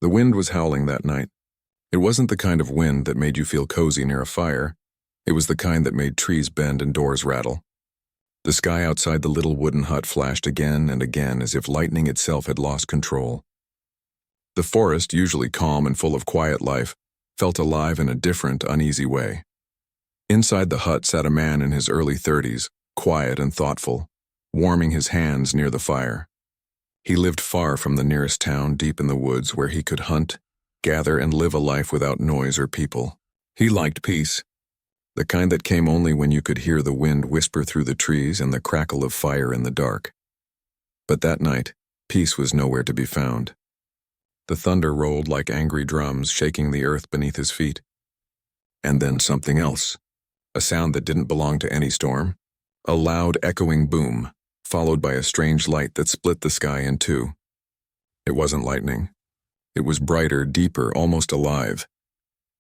The wind was howling that night. It wasn't the kind of wind that made you feel cozy near a fire. It was the kind that made trees bend and doors rattle. The sky outside the little wooden hut flashed again and again as if lightning itself had lost control. The forest, usually calm and full of quiet life, felt alive in a different, uneasy way. Inside the hut sat a man in his early 30s, quiet and thoughtful, warming his hands near the fire. He lived far from the nearest town, deep in the woods where he could hunt, gather, and live a life without noise or people. He liked peace, the kind that came only when you could hear the wind whisper through the trees and the crackle of fire in the dark. But that night, peace was nowhere to be found. The thunder rolled like angry drums, shaking the earth beneath his feet. And then something else, a sound that didn't belong to any storm, a loud, echoing boom, followed by a strange light that split the sky in two. It wasn't lightning. It was brighter, deeper, almost alive.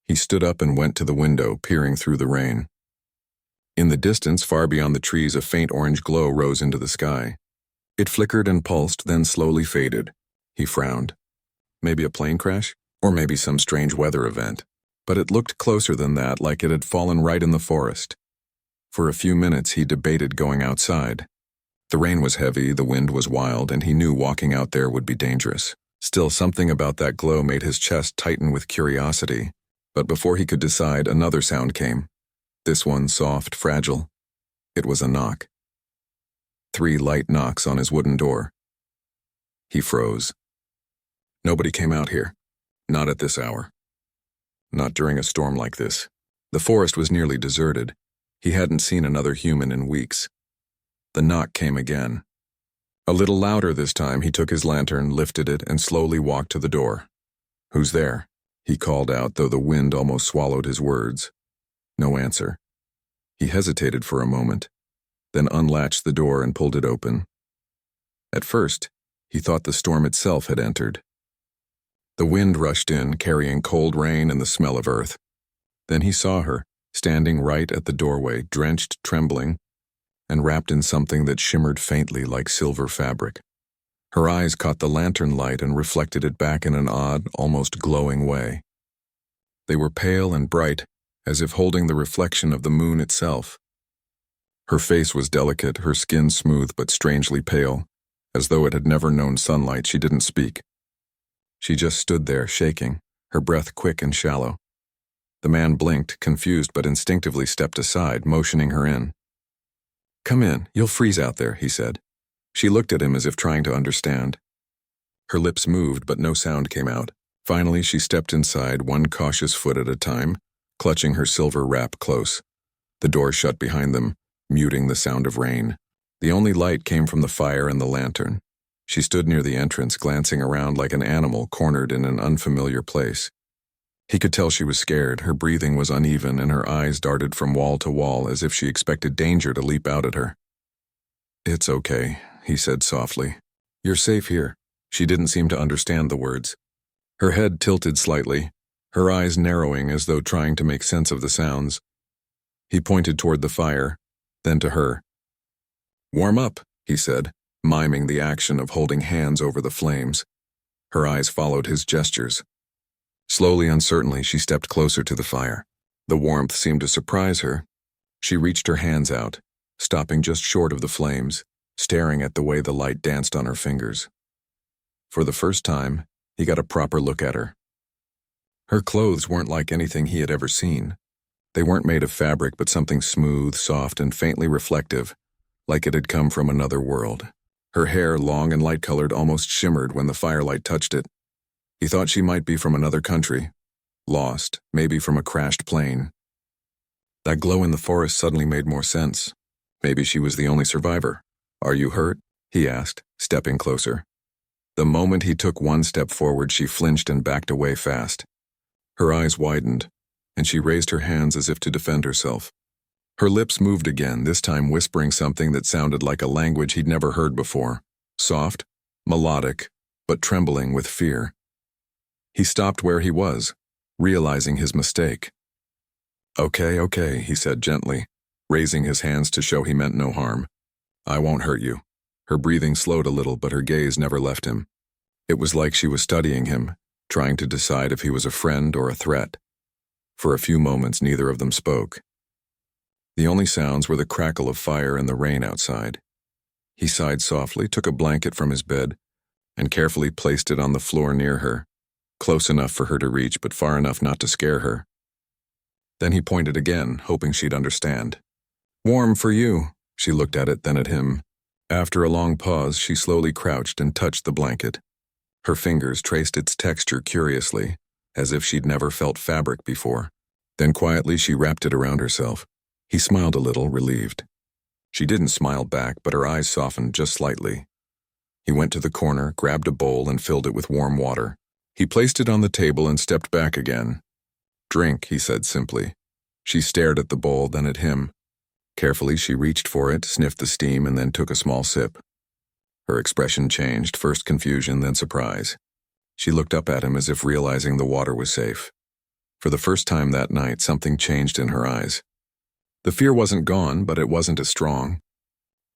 He stood up and went to the window, peering through the rain. In the distance, far beyond the trees, a faint orange glow rose into the sky. It flickered and pulsed, then slowly faded. He frowned. Maybe a plane crash? Or maybe some strange weather event. But it looked closer than that, like it had fallen right in the forest. For a few minutes, he debated going outside. The rain was heavy, the wind was wild, and he knew walking out there would be dangerous. Still, something about that glow made his chest tighten with curiosity. But before he could decide, another sound came. This one soft, fragile. It was a knock. 3 light knocks on his wooden door. He froze. Nobody came out here. Not at this hour. Not during a storm like this. The forest was nearly deserted. He hadn't seen another human in weeks. The knock came again. A little louder this time, he took his lantern, lifted it, and slowly walked to the door. "Who's there?" he called out, though the wind almost swallowed his words. No answer. He hesitated for a moment, then unlatched the door and pulled it open. At first, he thought the storm itself had entered. The wind rushed in, carrying cold rain and the smell of earth. Then he saw her, standing right at the doorway, drenched, trembling, and wrapped in something that shimmered faintly like silver fabric. Her eyes caught the lantern light and reflected it back in an odd, almost glowing way. They were pale and bright, as if holding the reflection of the moon itself. Her face was delicate, her skin smooth but strangely pale. As though it had never known sunlight, she didn't speak. She just stood there, shaking, her breath quick and shallow. The man blinked, confused, but instinctively stepped aside, motioning her in. "Come in, you'll freeze out there," he said. She looked at him as if trying to understand. Her lips moved, but no sound came out. Finally, she stepped inside, one cautious foot at a time, clutching her silver wrap close. The door shut behind them, muting the sound of rain. The only light came from the fire and the lantern. She stood near the entrance, glancing around like an animal cornered in an unfamiliar place. He could tell she was scared, her breathing was uneven, and her eyes darted from wall to wall as if she expected danger to leap out at her. "It's okay," he said softly. "You're safe here." She didn't seem to understand the words. Her head tilted slightly, her eyes narrowing as though trying to make sense of the sounds. He pointed toward the fire, then to her. "Warm up," he said, miming the action of holding hands over the flames. Her eyes followed his gestures. Slowly, uncertainly, she stepped closer to the fire. The warmth seemed to surprise her. She reached her hands out, stopping just short of the flames, staring at the way the light danced on her fingers. For the first time, he got a proper look at her. Her clothes weren't like anything he had ever seen. They weren't made of fabric, but something smooth, soft, and faintly reflective, like it had come from another world. Her hair, long and light-colored, almost shimmered when the firelight touched it. He thought she might be from another country, lost, maybe from a crashed plane. That glow in the forest suddenly made more sense. Maybe she was the only survivor. "Are you hurt?" he asked, stepping closer. The moment he took one step forward, she flinched and backed away fast. Her eyes widened, and she raised her hands as if to defend herself. Her lips moved again, this time whispering something that sounded like a language he'd never heard before. Soft, melodic, but trembling with fear. He stopped where he was, realizing his mistake. Okay, he said gently, raising his hands to show he meant no harm. "I won't hurt you." Her breathing slowed a little, but her gaze never left him. It was like she was studying him, trying to decide if he was a friend or a threat. For a few moments, neither of them spoke. The only sounds were the crackle of fire and the rain outside. He sighed softly, took a blanket from his bed, and carefully placed it on the floor near her, close enough for her to reach but far enough not to scare her. Then he pointed again, hoping she'd understand. "Warm for you." She looked at it, then at him. After a long pause, she slowly crouched and touched the blanket. Her fingers traced its texture curiously, as if she'd never felt fabric before. Then quietly she wrapped it around herself. He smiled a little, relieved. She didn't smile back, but her eyes softened just slightly. He went to the corner, grabbed a bowl, and filled it with warm water. He placed it on the table and stepped back again. "Drink," he said simply. She stared at the bowl, then at him. Carefully, she reached for it, sniffed the steam, and then took a small sip. Her expression changed, first confusion, then surprise. She looked up at him as if realizing the water was safe. For the first time that night, something changed in her eyes. The fear wasn't gone, but it wasn't as strong.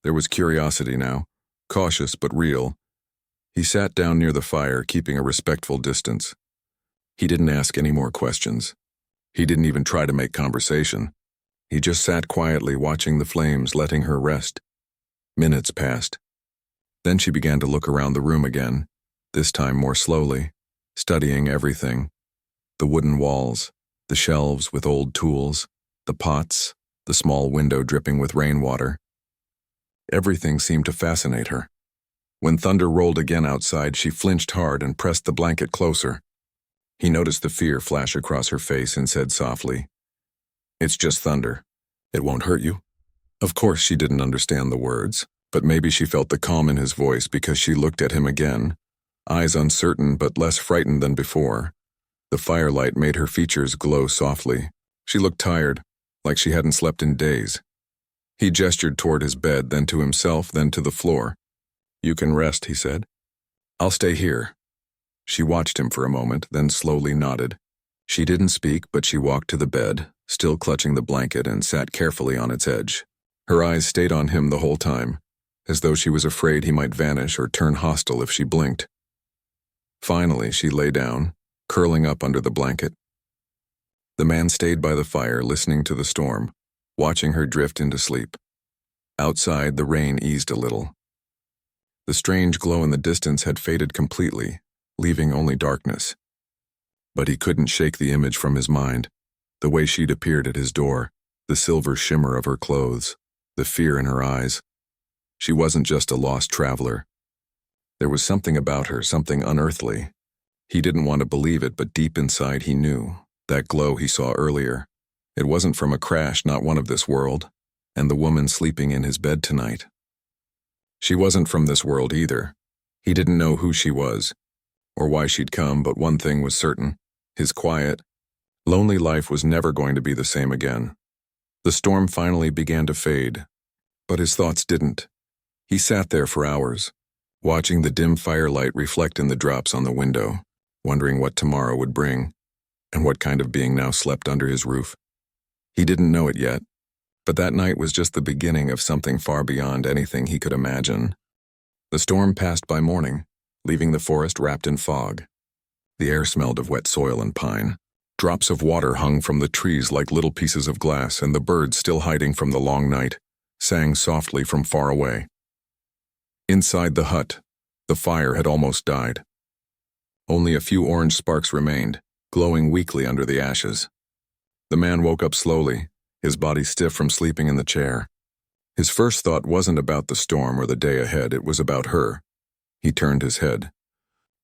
There was curiosity now, cautious but real. He sat down near the fire, keeping a respectful distance. He didn't ask any more questions. He didn't even try to make conversation. He just sat quietly, watching the flames, letting her rest. Minutes passed. Then she began to look around the room again, this time more slowly, studying everything. The wooden walls, the shelves with old tools, the pots, the small window dripping with rainwater. Everything seemed to fascinate her. When thunder rolled again outside, she flinched hard and pressed the blanket closer. He noticed the fear flash across her face and said softly, "It's just thunder. It won't hurt you." Of course she didn't understand the words, but maybe she felt the calm in his voice because she looked at him again, eyes uncertain but less frightened than before. The firelight made her features glow softly. She looked tired, like she hadn't slept in days. He gestured toward his bed, then to himself, then to the floor. "You can rest," he said. "I'll stay here." She watched him for a moment, then slowly nodded. She didn't speak, but she walked to the bed, still clutching the blanket, and sat carefully on its edge. Her eyes stayed on him the whole time, as though she was afraid he might vanish or turn hostile if she blinked. Finally, she lay down, curling up under the blanket. The man stayed by the fire, listening to the storm, watching her drift into sleep. Outside, the rain eased a little. The strange glow in the distance had faded completely, leaving only darkness. But he couldn't shake the image from his mind, the way she'd appeared at his door, the silver shimmer of her clothes, the fear in her eyes. She wasn't just a lost traveler. There was something about her, something unearthly. He didn't want to believe it, but deep inside he knew. That glow he saw earlier, it wasn't from a crash, not one of this world, and the woman sleeping in his bed tonight. She wasn't from this world either. He didn't know who she was, or why she'd come, but one thing was certain. His quiet, lonely life was never going to be the same again. The storm finally began to fade, but his thoughts didn't. He sat there for hours, watching the dim firelight reflect in the drops on the window, wondering what tomorrow would bring, and what kind of being now slept under his roof. He didn't know it yet, but that night was just the beginning of something far beyond anything he could imagine. The storm passed by morning, leaving the forest wrapped in fog. The air smelled of wet soil and pine. Drops of water hung from the trees like little pieces of glass, and the birds, still hiding from the long night, sang softly from far away. Inside the hut, the fire had almost died. Only a few orange sparks remained, glowing weakly under the ashes. The man woke up slowly, his body stiff from sleeping in the chair. His first thought wasn't about the storm or the day ahead, it was about her. He turned his head.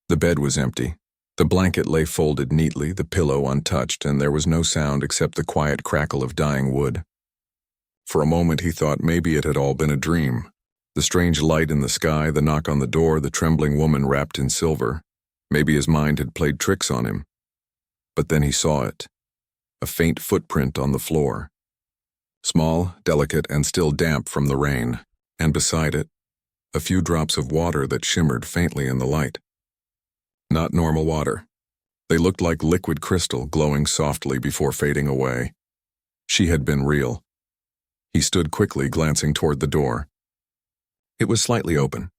The bed was empty. The blanket lay folded neatly, the pillow untouched, and there was no sound except the quiet crackle of dying wood. For a moment he thought maybe it had all been a dream. The strange light in the sky, the knock on the door, the trembling woman wrapped in silver. Maybe his mind had played tricks on him. But then he saw it. A faint footprint on the floor. Small, delicate, and still damp from the rain, and beside it, a few drops of water that shimmered faintly in the light. Not normal water. They looked like liquid crystal, glowing softly before fading away. She had been real. He stood quickly, glancing toward the door. It was slightly open.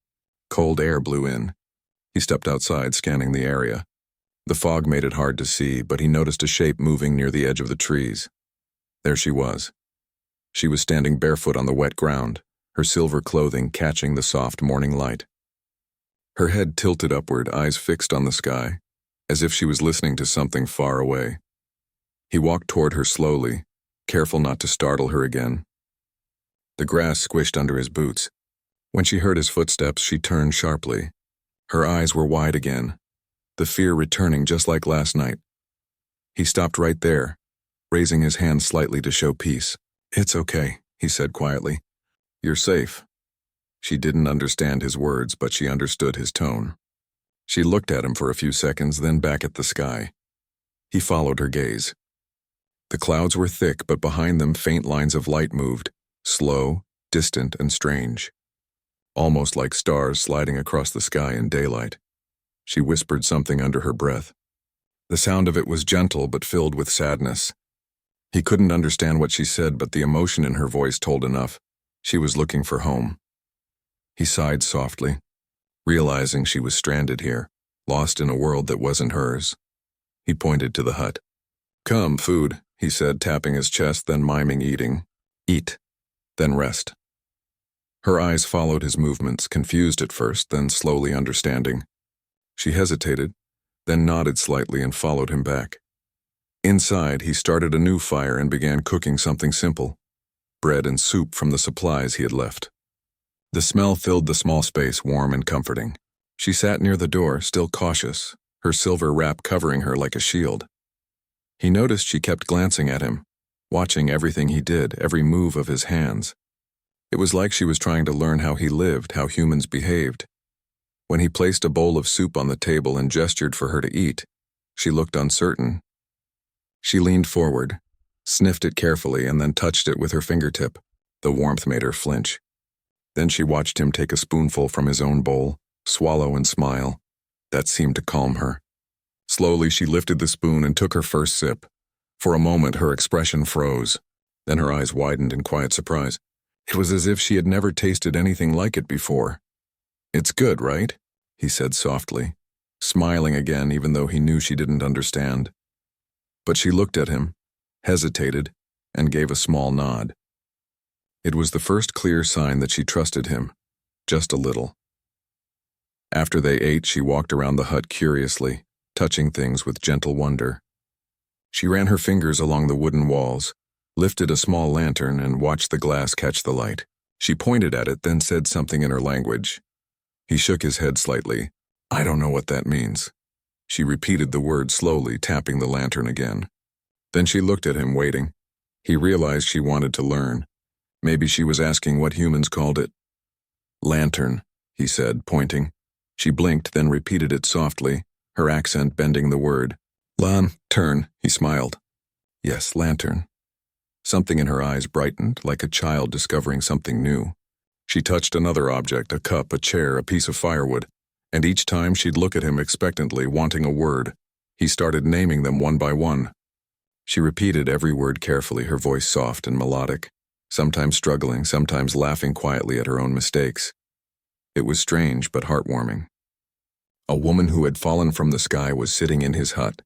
Cold air blew in. He stepped outside, scanning the area. The fog made it hard to see, but he noticed a shape moving near the edge of the trees. There she was. She was standing barefoot on the wet ground, her silver clothing catching the soft morning light. Her head tilted upward, eyes fixed on the sky, as if she was listening to something far away. He walked toward her slowly, careful not to startle her again. The grass squished under his boots. When she heard his footsteps, she turned sharply. Her eyes were wide again, the fear returning just like last night. He stopped right there, raising his hand slightly to show peace. "It's okay," he said quietly. "You're safe." She didn't understand his words, but she understood his tone. She looked at him for a few seconds, then back at the sky. He followed her gaze. The clouds were thick, but behind them faint lines of light moved, slow, distant, and strange. Almost like stars sliding across the sky in daylight. She whispered something under her breath. The sound of it was gentle but filled with sadness. He couldn't understand what she said, but the emotion in her voice told enough. She was looking for home. He sighed softly, realizing she was stranded here, lost in a world that wasn't hers. He pointed to the hut. "Come, food," he said, tapping his chest, then miming eating. "Eat, then rest." Her eyes followed his movements, confused at first, then slowly understanding. She hesitated, then nodded slightly and followed him back. Inside, he started a new fire and began cooking something simple, bread and soup from the supplies he had left. The smell filled the small space, warm and comforting. She sat near the door, still cautious, her silver wrap covering her like a shield. He noticed she kept glancing at him, watching everything he did, every move of his hands. It was like she was trying to learn how he lived, how humans behaved. When he placed a bowl of soup on the table and gestured for her to eat, she looked uncertain. She leaned forward, sniffed it carefully, and then touched it with her fingertip. The warmth made her flinch. Then she watched him take a spoonful from his own bowl, swallow and smile. That seemed to calm her. Slowly, she lifted the spoon and took her first sip. For a moment, her expression froze. Then her eyes widened in quiet surprise. It was as if she had never tasted anything like it before. "It's good, right?" he said softly, smiling again even though he knew she didn't understand. But she looked at him, hesitated, and gave a small nod. It was the first clear sign that she trusted him, just a little. After they ate, she walked around the hut curiously, touching things with gentle wonder. She ran her fingers along the wooden walls, lifted a small lantern, and watched the glass catch the light. She pointed at it, then said something in her language. He shook his head slightly. "I don't know what that means." She repeated the word slowly, tapping the lantern again. Then she looked at him, waiting. He realized she wanted to learn. Maybe she was asking what humans called it. "Lantern," he said, pointing. She blinked, then repeated it softly, her accent bending the word. "Lantern," he smiled. "Yes, lantern." Something in her eyes brightened, like a child discovering something new. She touched another object, a cup, a chair, a piece of firewood, and each time she'd look at him expectantly, wanting a word. He started naming them one by one. She repeated every word carefully, her voice soft and melodic, sometimes struggling, sometimes laughing quietly at her own mistakes. It was strange but heartwarming. A woman who had fallen from the sky was sitting in his hut,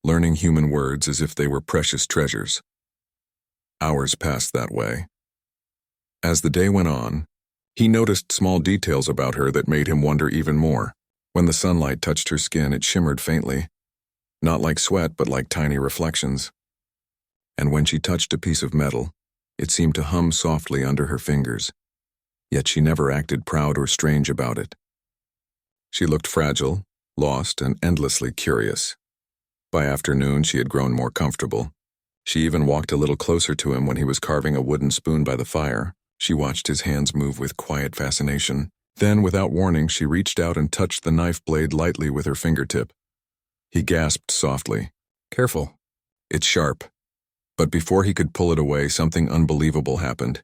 learning human words as if they were precious treasures. Hours passed that way. As the day went on, he noticed small details about her that made him wonder even more. When the sunlight touched her skin, it shimmered faintly, not like sweat but like tiny reflections. And when she touched a piece of metal, it seemed to hum softly under her fingers. Yet she never acted proud or strange about it. She looked fragile, lost, and endlessly curious. By afternoon, she had grown more comfortable. She even walked a little closer to him when he was carving a wooden spoon by the fire. She watched his hands move with quiet fascination. Then, without warning, she reached out and touched the knife blade lightly with her fingertip. He gasped softly. "Careful. It's sharp." But before he could pull it away, something unbelievable happened.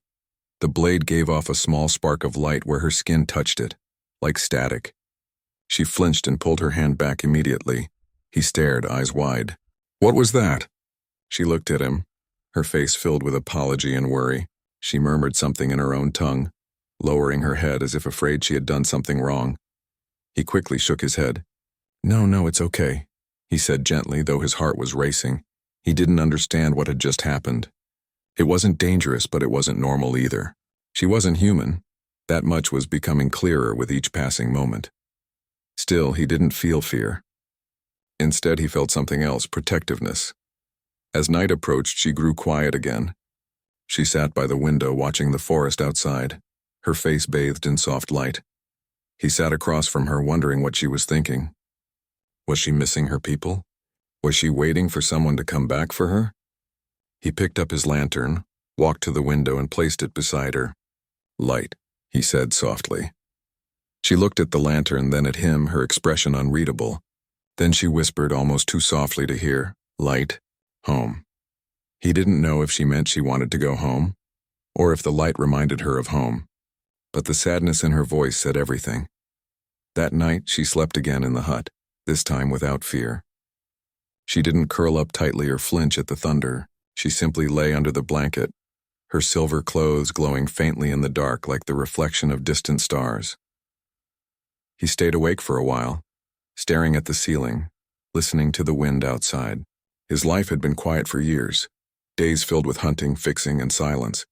The blade gave off a small spark of light where her skin touched it, like static. She flinched and pulled her hand back immediately. He stared, eyes wide. "What was that?" She looked at him, her face filled with apology and worry. She murmured something in her own tongue, lowering her head as if afraid she had done something wrong. He quickly shook his head. No, it's okay," he said gently, though his heart was racing. He didn't understand what had just happened. It wasn't dangerous, but it wasn't normal either. She wasn't human. That much was becoming clearer with each passing moment. Still, he didn't feel fear. Instead, he felt something else, protectiveness. As night approached, she grew quiet again. She sat by the window watching the forest outside, her face bathed in soft light. He sat across from her, wondering what she was thinking. Was she missing her people? Was she waiting for someone to come back for her? He picked up his lantern, walked to the window and placed it beside her. "Light," he said softly. She looked at the lantern, then at him, her expression unreadable. Then she whispered almost too softly to hear, "Light, home." He didn't know if she meant she wanted to go home, or if the light reminded her of home. But the sadness in her voice said everything. That night, she slept again in the hut, this time without fear. She didn't curl up tightly or flinch at the thunder. She simply lay under the blanket, her silver clothes glowing faintly in the dark like the reflection of distant stars. He stayed awake for a while, staring at the ceiling, listening to the wind outside. His life had been quiet for years, days filled with hunting, fixing, and silence.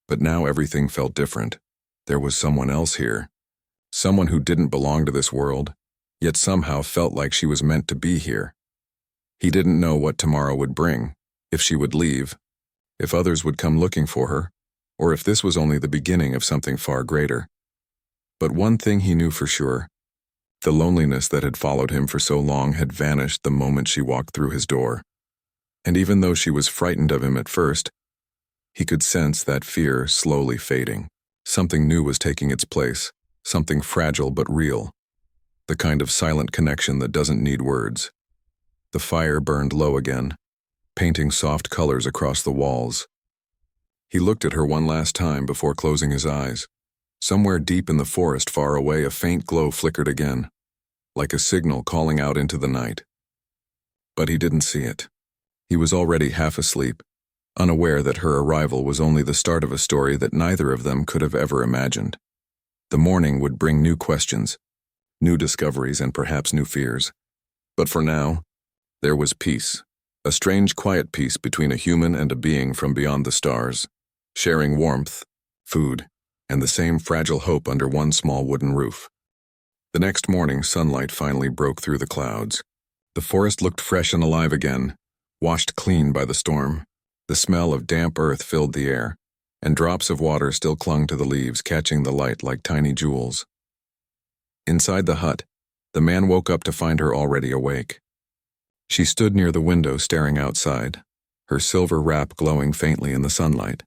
But now everything felt different. There was someone else here, someone who didn't belong to this world, yet somehow felt like she was meant to be here. He didn't know what tomorrow would bring, if she would leave, if others would come looking for her, or if this was only the beginning of something far greater. But one thing he knew for sure: the loneliness that had followed him for so long had vanished the moment she walked through his door. And even though she was frightened of him at first, he could sense that fear slowly fading. Something new was taking its place, something fragile but real, the kind of silent connection that doesn't need words. The fire burned low again, painting soft colors across the walls. He looked at her one last time before closing his eyes. Somewhere deep in the forest far away, a faint glow flickered again, like a signal calling out into the night. But he didn't see it. He was already half asleep, unaware that her arrival was only the start of a story that neither of them could have ever imagined. The morning would bring new questions, new discoveries, and perhaps new fears. But for now, there was peace, a strange quiet peace between a human and a being from beyond the stars, sharing warmth, food, and the same fragile hope under one small wooden roof. The next morning, sunlight finally broke through the clouds. The forest looked fresh and alive again, washed clean by the storm. The smell of damp earth filled the air, and drops of water still clung to the leaves, catching the light like tiny jewels. Inside the hut, the man woke up to find her already awake. She stood near the window staring outside, her silver wrap glowing faintly in the sunlight.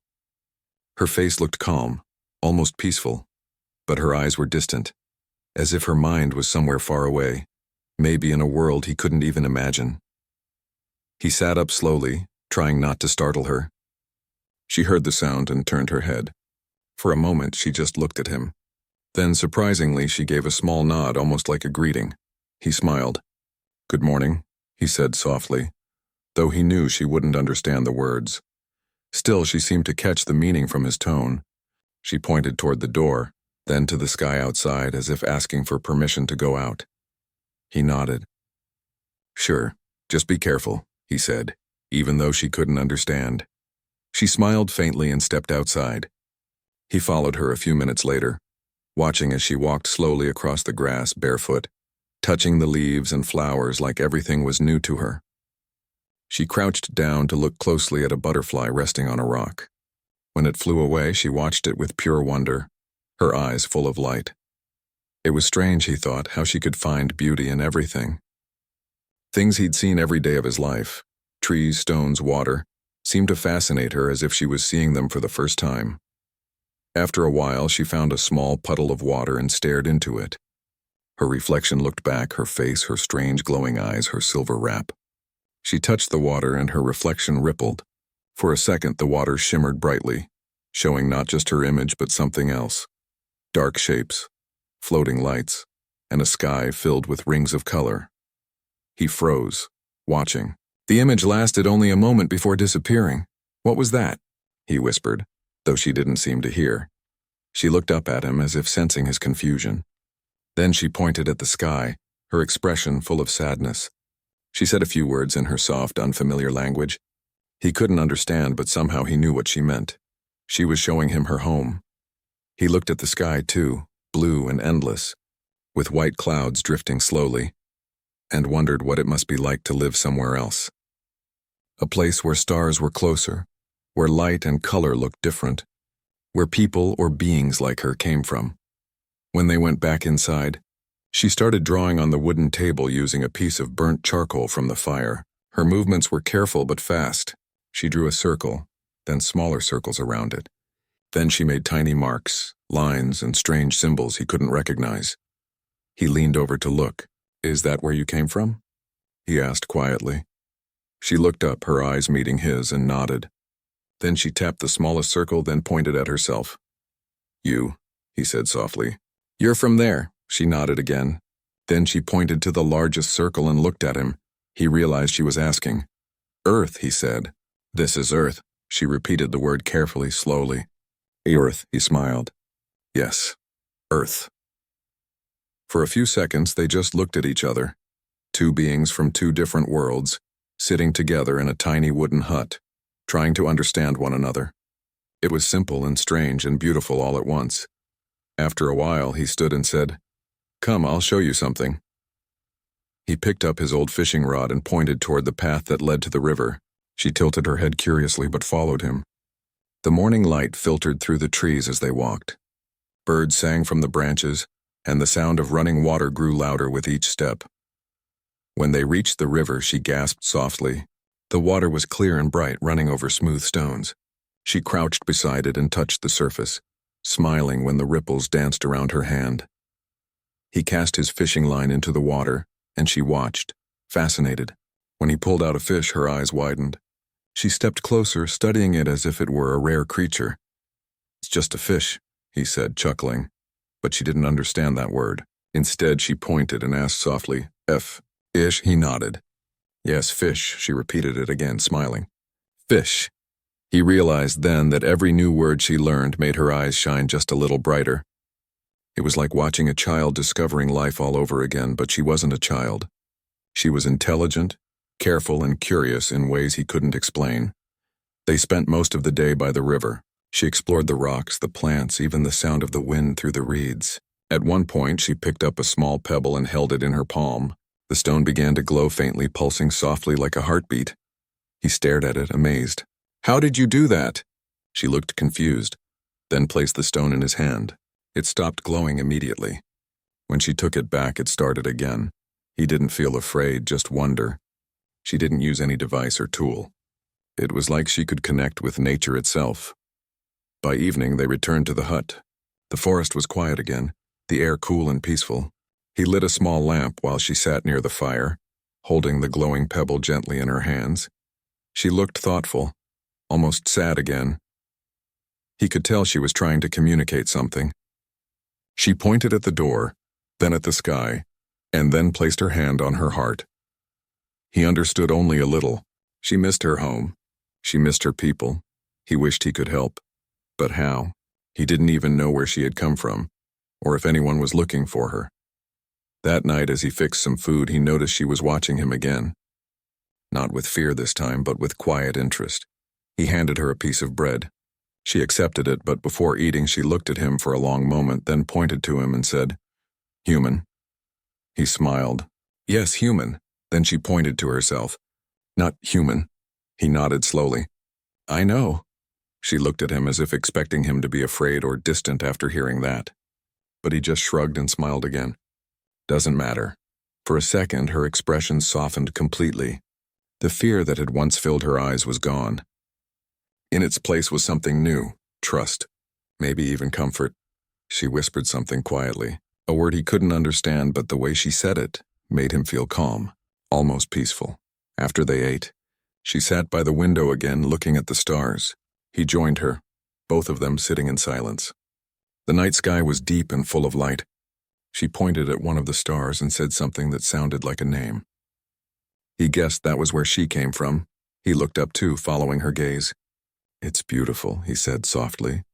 Her face looked calm, almost peaceful, but her eyes were distant, as if her mind was somewhere far away, maybe in a world he couldn't even imagine. He sat up slowly, trying not to startle her. She heard the sound and turned her head. For a moment, she just looked at him. Then, surprisingly, she gave a small nod, almost like a greeting. He smiled. "Good morning," he said softly, though he knew she wouldn't understand the words. Still, she seemed to catch the meaning from his tone. She pointed toward the door, then to the sky outside, as if asking for permission to go out. He nodded. "Sure, just be careful," he said, even though she couldn't understand. She smiled faintly and stepped outside. He followed her a few minutes later, watching as she walked slowly across the grass barefoot, touching the leaves and flowers like everything was new to her. She crouched down to look closely at a butterfly resting on a rock. When it flew away, she watched it with pure wonder, her eyes full of light. It was strange, he thought, how she could find beauty in everything. Things he'd seen every day of his life, trees, stones, water, seemed to fascinate her as if she was seeing them for the first time. After a while, she found a small puddle of water and stared into it. Her reflection looked back, her face, her strange glowing eyes, her silver wrap. She touched the water and her reflection rippled. For a second, the water shimmered brightly, showing not just her image but something else. Dark shapes, floating lights, and a sky filled with rings of color. He froze, watching. The image lasted only a moment before disappearing. "What was that?" he whispered, though she didn't seem to hear. She looked up at him as if sensing his confusion. Then she pointed at the sky, her expression full of sadness. She said a few words in her soft, unfamiliar language. He couldn't understand, but somehow he knew what she meant. She was showing him her home. He looked at the sky, too, blue and endless, with white clouds drifting slowly, and wondered what it must be like to live somewhere else. A place where stars were closer, where light and color looked different, where people or beings like her came from. When they went back inside, she started drawing on the wooden table using a piece of burnt charcoal from the fire. Her movements were careful but fast. She drew a circle, then smaller circles around it. Then she made tiny marks, lines, and strange symbols he couldn't recognize. He leaned over to look. "Is that where you came from?" he asked quietly. She looked up, her eyes meeting his, and nodded. Then she tapped the smallest circle, then pointed at herself. "You," he said softly. "You're from there," she nodded again. Then she pointed to the largest circle and looked at him. He realized she was asking. "Earth," he said. "This is Earth." She repeated the word carefully, slowly. "Earth," he smiled. "Yes, Earth." For a few seconds, they just looked at each other. Two beings from two different worlds, sitting together in a tiny wooden hut, trying to understand one another. It was simple and strange and beautiful all at once. After a while, he stood and said, "Come, I'll show you something." He picked up his old fishing rod and pointed toward the path that led to the river. She tilted her head curiously but followed him. The morning light filtered through the trees as they walked. Birds sang from the branches, and the sound of running water grew louder with each step. When they reached the river, she gasped softly. The water was clear and bright, running over smooth stones. She crouched beside it and touched the surface, smiling when the ripples danced around her hand. He cast his fishing line into the water, and she watched, fascinated. When he pulled out a fish, her eyes widened. She stepped closer, studying it as if it were a rare creature. "It's just a fish," he said, chuckling. But she didn't understand that word. Instead, she pointed and asked softly, "Ish?" He nodded. "Yes, fish," she repeated it again, smiling. "Fish." He realized then that every new word she learned made her eyes shine just a little brighter. It was like watching a child discovering life all over again, but she wasn't a child. She was intelligent, careful, and curious in ways he couldn't explain. They spent most of the day by the river. She explored the rocks, the plants, even the sound of the wind through the reeds. At one point, she picked up a small pebble and held it in her palm. The stone began to glow faintly, pulsing softly like a heartbeat. He stared at it, amazed. "How did you do that?" She looked confused, then placed the stone in his hand. It stopped glowing immediately. When she took it back, it started again. He didn't feel afraid, just wonder. She didn't use any device or tool. It was like she could connect with nature itself. By evening, they returned to the hut. The forest was quiet again, the air cool and peaceful. He lit a small lamp while she sat near the fire, holding the glowing pebble gently in her hands. She looked thoughtful, almost sad again. He could tell she was trying to communicate something. She pointed at the door, then at the sky, and then placed her hand on her heart. He understood only a little. She missed her home. She missed her people. He wished he could help. But how? He didn't even know where she had come from, or if anyone was looking for her. That night, as he fixed some food, he noticed she was watching him again. Not with fear this time, but with quiet interest. He handed her a piece of bread. She accepted it, but before eating, she looked at him for a long moment, then pointed to him and said, "Human." He smiled. "Yes, human." Then she pointed to herself. "Not human." He nodded slowly. "I know." She looked at him as if expecting him to be afraid or distant after hearing that. But he just shrugged and smiled again. "Doesn't matter." For a second, her expression softened completely. The fear that had once filled her eyes was gone. In its place was something new, trust, maybe even comfort. She whispered something quietly, a word he couldn't understand, but the way she said it made him feel calm, almost peaceful. After they ate, she sat by the window again, looking at the stars. He joined her, both of them sitting in silence. The night sky was deep and full of light. She pointed at one of the stars and said something that sounded like a name. He guessed that was where she came from. He looked up too, following her gaze. "It's beautiful," he said softly.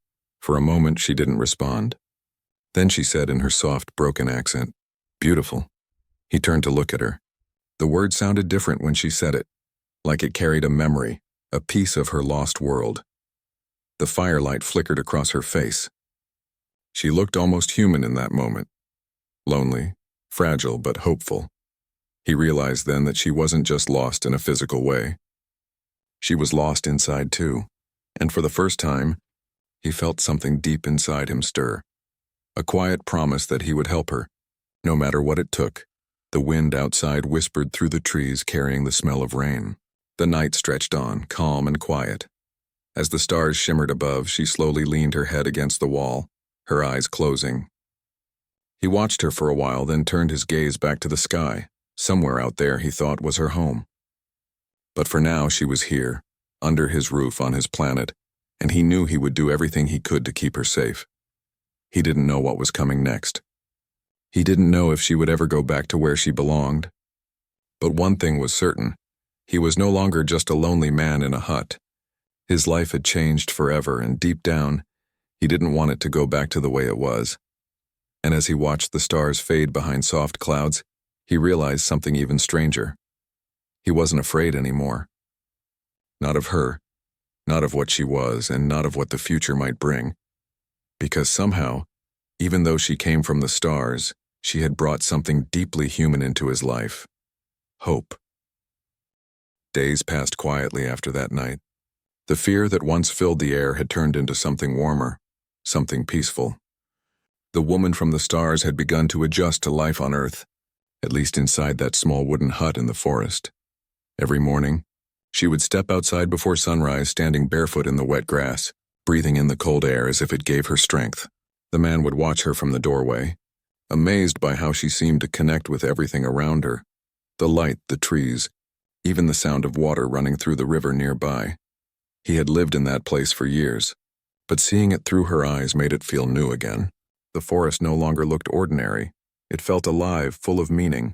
For a moment, she didn't respond. Then she said in her soft, broken accent, "Beautiful." He turned to look at her. The word sounded different when she said it, like it carried a memory, a piece of her lost world. The firelight flickered across her face. She looked almost human in that moment. Lonely, fragile, but hopeful. He realized then that she wasn't just lost in a physical way. She was lost inside too, and for the first time, he felt something deep inside him stir. A quiet promise that he would help her, no matter what it took. The wind outside whispered through the trees, carrying the smell of rain. The night stretched on, calm and quiet. As the stars shimmered above, she slowly leaned her head against the wall, her eyes closing. He watched her for a while, then turned his gaze back to the sky. Somewhere out there, he thought, was her home. But for now, she was here, under his roof on his planet, and he knew he would do everything he could to keep her safe. He didn't know what was coming next. He didn't know if she would ever go back to where she belonged. But one thing was certain. He was no longer just a lonely man in a hut. His life had changed forever, and deep down, he didn't want it to go back to the way it was. And as he watched the stars fade behind soft clouds, he realized something even stranger. He wasn't afraid anymore. Not of her, not of what she was, and not of what the future might bring. Because somehow, even though she came from the stars, she had brought something deeply human into his life. Hope. Days passed quietly after that night. The fear that once filled the air had turned into something warmer, something peaceful. The woman from the stars had begun to adjust to life on Earth, at least inside that small wooden hut in the forest. Every morning, she would step outside before sunrise, standing barefoot in the wet grass, breathing in the cold air as if it gave her strength. The man would watch her from the doorway, amazed by how she seemed to connect with everything around her. The light, the trees, even the sound of water running through the river nearby. He had lived in that place for years, but seeing it through her eyes made it feel new again. The forest no longer looked ordinary. It felt alive, full of meaning.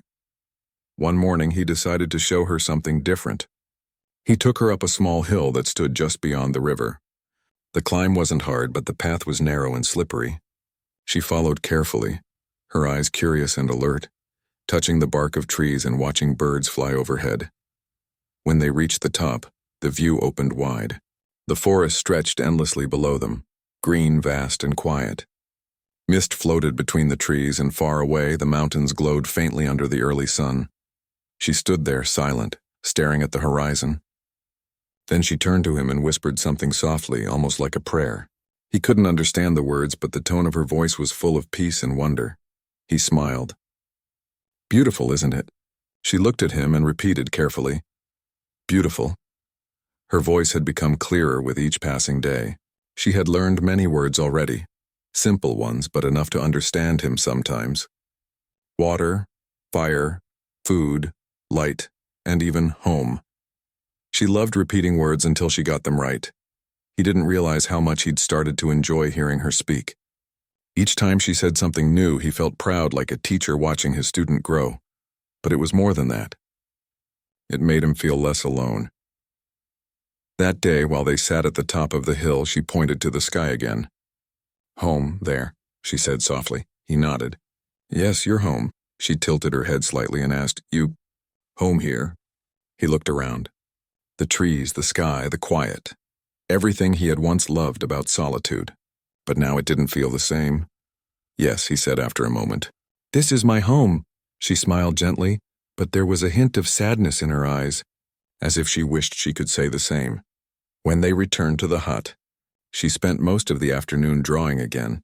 One morning he decided to show her something different. He took her up a small hill that stood just beyond the river. The climb wasn't hard, but the path was narrow and slippery. She followed carefully, her eyes curious and alert, touching the bark of trees and watching birds fly overhead. When they reached the top, the view opened wide. The forest stretched endlessly below them, green, vast, and quiet. Mist floated between the trees, and far away the mountains glowed faintly under the early sun. She stood there, silent, staring at the horizon. Then she turned to him and whispered something softly, almost like a prayer. He couldn't understand the words, but the tone of her voice was full of peace and wonder. He smiled. "Beautiful, isn't it?" She looked at him and repeated carefully, "Beautiful." Her voice had become clearer with each passing day. She had learned many words already, simple ones, but enough to understand him sometimes. Water, fire, food, light, and even home. She loved repeating words until she got them right. He didn't realize how much he'd started to enjoy hearing her speak. Each time she said something new, he felt proud, like a teacher watching his student grow. But it was more than that. It made him feel less alone. That day, while they sat at the top of the hill, she pointed to the sky again. "Home, there," she said softly. He nodded. "Yes, you're home." She tilted her head slightly and asked, "You home here?" He looked around. The trees, the sky, the quiet. Everything he had once loved about solitude. But now it didn't feel the same. "Yes," he said after a moment. "This is my home." She smiled gently, but there was a hint of sadness in her eyes, as if she wished she could say the same. When they returned to the hut, she spent most of the afternoon drawing again.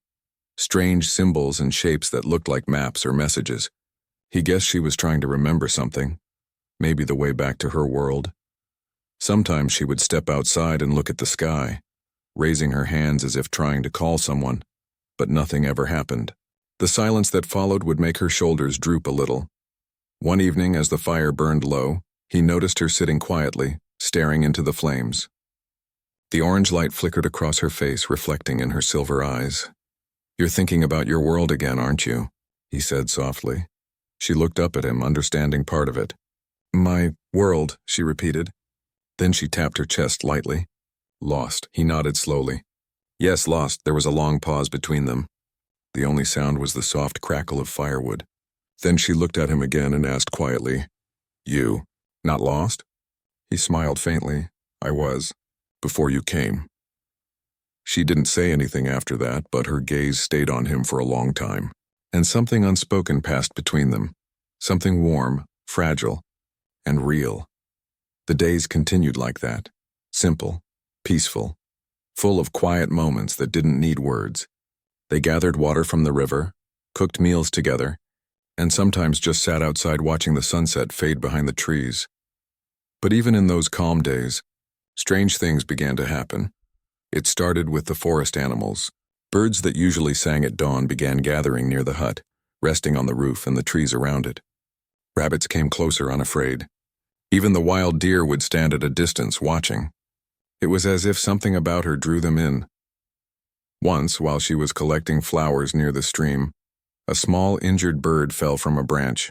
Strange symbols and shapes that looked like maps or messages. He guessed she was trying to remember something, maybe the way back to her world. Sometimes she would step outside and look at the sky, raising her hands as if trying to call someone, but nothing ever happened. The silence that followed would make her shoulders droop a little. One evening, as the fire burned low, he noticed her sitting quietly, staring into the flames. The orange light flickered across her face, reflecting in her silver eyes. "You're thinking about your world again, aren't you?" he said softly. She looked up at him, understanding part of it. "My world," she repeated. Then she tapped her chest lightly. "Lost," he nodded slowly. "Yes, lost." There was a long pause between them. The only sound was the soft crackle of firewood. Then she looked at him again and asked quietly, You. Not lost? He smiled faintly. I was. Before you came. She didn't say anything after that, but her gaze stayed on him for a long time. And something unspoken passed between them. Something warm, fragile, and real. The days continued like that. Simple, peaceful, full of quiet moments that didn't need words. They gathered water from the river, cooked meals together, and sometimes just sat outside watching the sunset fade behind the trees. But even in those calm days, strange things began to happen. It started with the forest animals. Birds that usually sang at dawn began gathering near the hut, resting on the roof and the trees around it. Rabbits came closer unafraid. Even the wild deer would stand at a distance watching. It was as if something about her drew them in. Once, while she was collecting flowers near the stream, a small injured bird fell from a branch.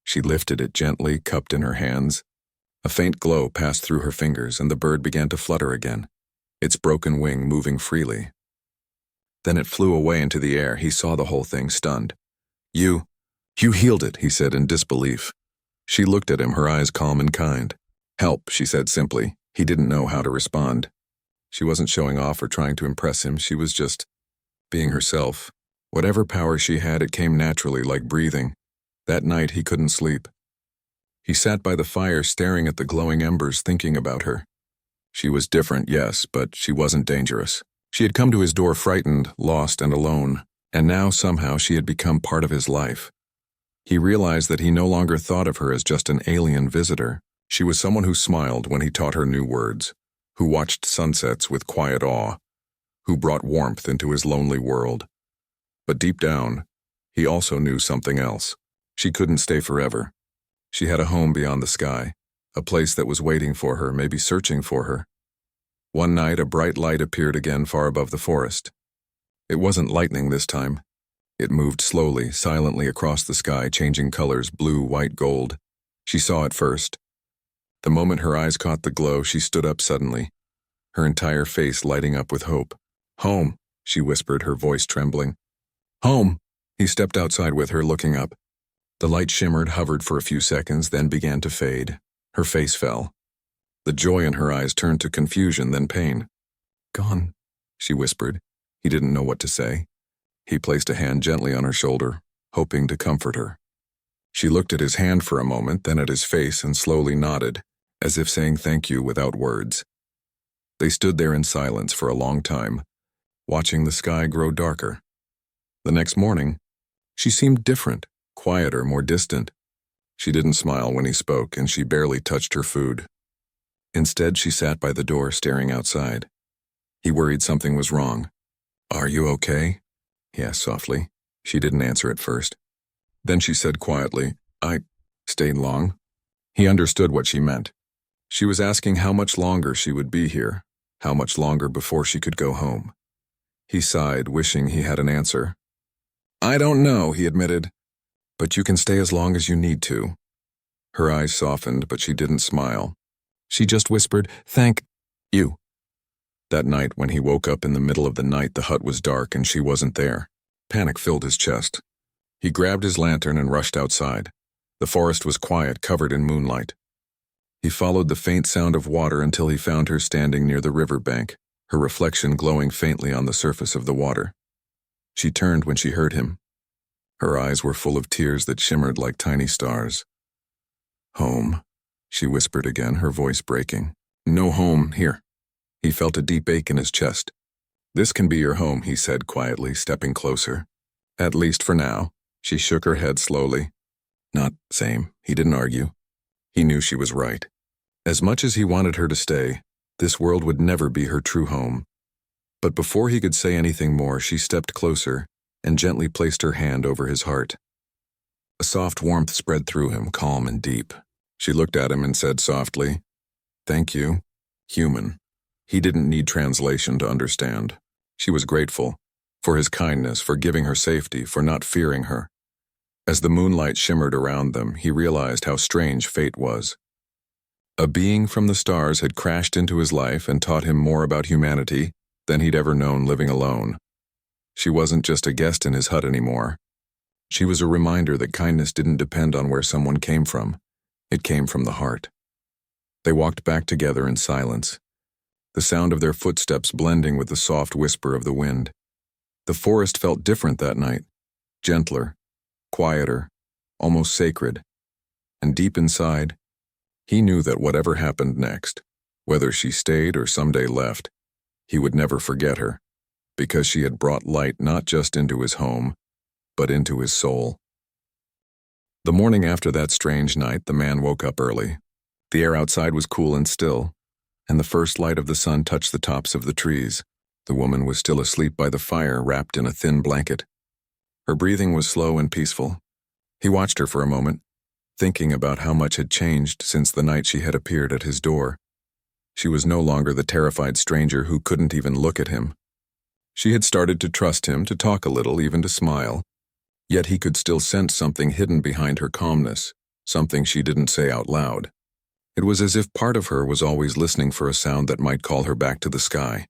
She lifted it gently, cupped in her hands. A faint glow passed through her fingers, and the bird began to flutter again, its broken wing moving freely. Then it flew away into the air. He saw the whole thing, stunned. You healed it, he said in disbelief. She looked at him, her eyes calm and kind. Help, she said simply. He didn't know how to respond. She wasn't showing off or trying to impress him. She was just being herself. Whatever power she had, it came naturally, like breathing. That night, he couldn't sleep. He sat by the fire, staring at the glowing embers, thinking about her. She was different, yes, but she wasn't dangerous. She had come to his door frightened, lost, and alone, and now somehow she had become part of his life. He realized that he no longer thought of her as just an alien visitor. She was someone who smiled when he taught her new words, who watched sunsets with quiet awe, who brought warmth into his lonely world. But deep down, he also knew something else. She couldn't stay forever. She had a home beyond the sky, a place that was waiting for her, maybe searching for her. One night, a bright light appeared again far above the forest. It wasn't lightning this time. It moved slowly, silently across the sky, changing colors, blue, white, gold. She saw it first. The moment her eyes caught the glow, she stood up suddenly, her entire face lighting up with hope. Home, she whispered, her voice trembling. Home! He stepped outside with her, looking up. The light shimmered, hovered for a few seconds, then began to fade. Her face fell. The joy in her eyes turned to confusion, then pain. Gone, she whispered. He didn't know what to say. He placed a hand gently on her shoulder, hoping to comfort her. She looked at his hand for a moment, then at his face, and slowly nodded, as if saying thank you without words. They stood there in silence for a long time, watching the sky grow darker. The next morning, she seemed different, quieter, more distant. She didn't smile when he spoke, and she barely touched her food. Instead, she sat by the door, staring outside. He worried something was wrong. Are you okay? He asked softly. She didn't answer at first. Then she said quietly, I stayed long. He understood what she meant. She was asking how much longer she would be here, how much longer before she could go home. He sighed, wishing he had an answer. I don't know, he admitted, but you can stay as long as you need to. Her eyes softened, but she didn't smile. She just whispered, thank you. That night, when he woke up in the middle of the night, the hut was dark and she wasn't there. Panic filled his chest. He grabbed his lantern and rushed outside. The forest was quiet, covered in moonlight. He followed the faint sound of water until he found her standing near the river bank, her reflection glowing faintly on the surface of the water. She turned when she heard him. Her eyes were full of tears that shimmered like tiny stars. Home, she whispered again, her voice breaking. No home here. He felt a deep ache in his chest. This can be your home, he said quietly, stepping closer. At least for now. She shook her head slowly. Not same, he didn't argue. He knew she was right. As much as he wanted her to stay, this world would never be her true home. But before he could say anything more, she stepped closer and gently placed her hand over his heart. A soft warmth spread through him, calm and deep. She looked at him and said softly, Thank you, human. He didn't need translation to understand. She was grateful for his kindness, for giving her safety, for not fearing her. As the moonlight shimmered around them, he realized how strange fate was. A being from the stars had crashed into his life and taught him more about humanity than he'd ever known living alone. She wasn't just a guest in his hut anymore. She was a reminder that kindness didn't depend on where someone came from. It came from the heart. They walked back together in silence, the sound of their footsteps blending with the soft whisper of the wind. The forest felt different that night, gentler, quieter, almost sacred. And deep inside, he knew that whatever happened next, whether she stayed or someday left, he would never forget her, because she had brought light not just into his home, but into his soul. The morning after that strange night, the man woke up early. The air outside was cool and still, and the first light of the sun touched the tops of the trees. The woman was still asleep by the fire, wrapped in a thin blanket. Her breathing was slow and peaceful. He watched her for a moment, thinking about how much had changed since the night she had appeared at his door. She was no longer the terrified stranger who couldn't even look at him. She had started to trust him, to talk a little, even to smile. Yet he could still sense something hidden behind her calmness, something she didn't say out loud. It was as if part of her was always listening for a sound that might call her back to the sky.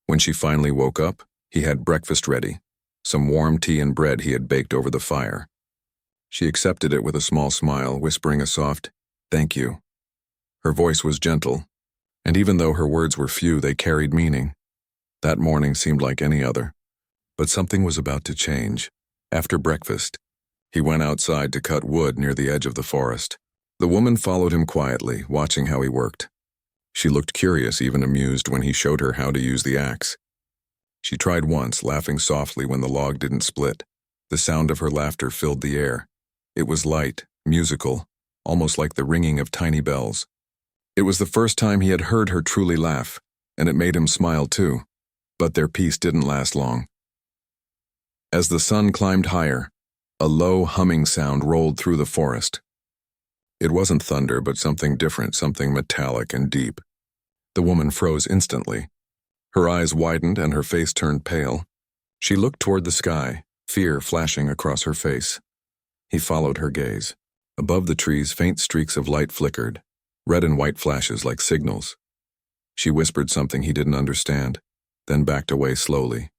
When she finally woke up, he had breakfast ready, some warm tea and bread he had baked over the fire. She accepted it with a small smile, whispering a soft, "Thank you." Her voice was gentle, and even though her words were few, they carried meaning. That morning seemed like any other, but something was about to change. After breakfast, he went outside to cut wood near the edge of the forest. The woman followed him quietly, watching how he worked. She looked curious, even amused, when he showed her how to use the axe. She tried once, laughing softly when the log didn't split. The sound of her laughter filled the air. It was light, musical, almost like the ringing of tiny bells. It was the first time he had heard her truly laugh, and it made him smile too. But their peace didn't last long. As the sun climbed higher, a low humming sound rolled through the forest. It wasn't thunder, but something different, something metallic and deep. The woman froze instantly. Her eyes widened and her face turned pale. She looked toward the sky, fear flashing across her face. He followed her gaze. Above the trees, faint streaks of light flickered, red and white flashes like signals. She whispered something he didn't understand, then backed away slowly.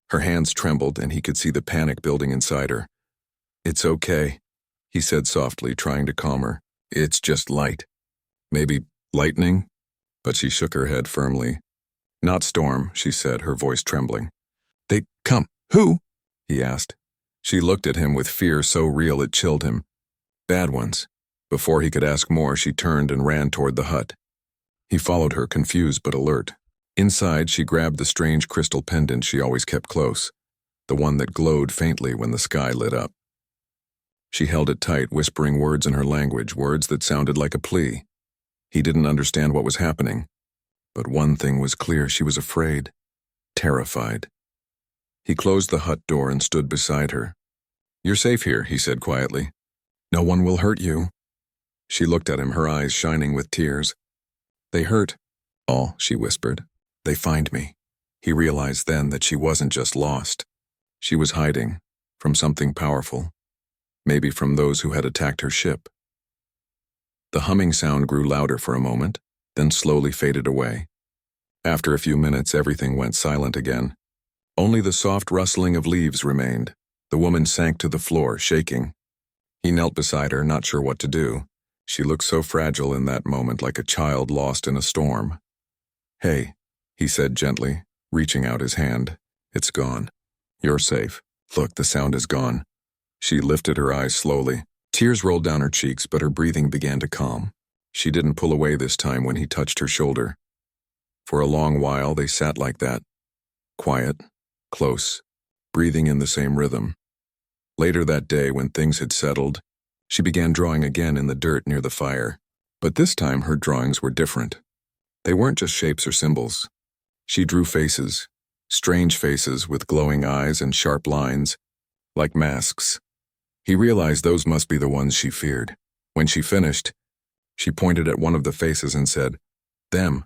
Her hands trembled, and he could see the panic building inside her. "It's okay," he said softly, trying to calm her. "It's just light. Maybe lightning?" But she shook her head firmly. "Not storm," she said, her voice trembling. "They come. Who?" he asked. She looked at him with fear so real it chilled him. "Bad ones." Before he could ask more, she turned and ran toward the hut. He followed her, confused but alert. Inside, she grabbed the strange crystal pendant she always kept close, the one that glowed faintly when the sky lit up. She held it tight, whispering words in her language, words that sounded like a plea. He didn't understand what was happening, but one thing was clear: she was afraid, terrified. He closed the hut door and stood beside her. "You're safe here," he said quietly. "No one will hurt you." She looked at him, her eyes shining with tears. "They hurt all," she whispered. "They find me." He realized then that she wasn't just lost. She was hiding from something powerful, maybe from those who had attacked her ship. The humming sound grew louder for a moment, then slowly faded away. After a few minutes, everything went silent again. Only the soft rustling of leaves remained. The woman sank to the floor, shaking. He knelt beside her, not sure what to do. She looked so fragile in that moment, like a child lost in a storm. "Hey," he said gently, reaching out his hand. "It's gone. You're safe. Look, the sound is gone." She lifted her eyes slowly. Tears rolled down her cheeks, but her breathing began to calm. She didn't pull away this time when he touched her shoulder. For a long while, they sat like that, quiet, close, breathing in the same rhythm. Later that day, when things had settled, she began drawing again in the dirt near the fire. But this time her drawings were different. They weren't just shapes or symbols. She drew faces, strange faces with glowing eyes and sharp lines, like masks. He realized those must be the ones she feared. When she finished, she pointed at one of the faces and said, "Them."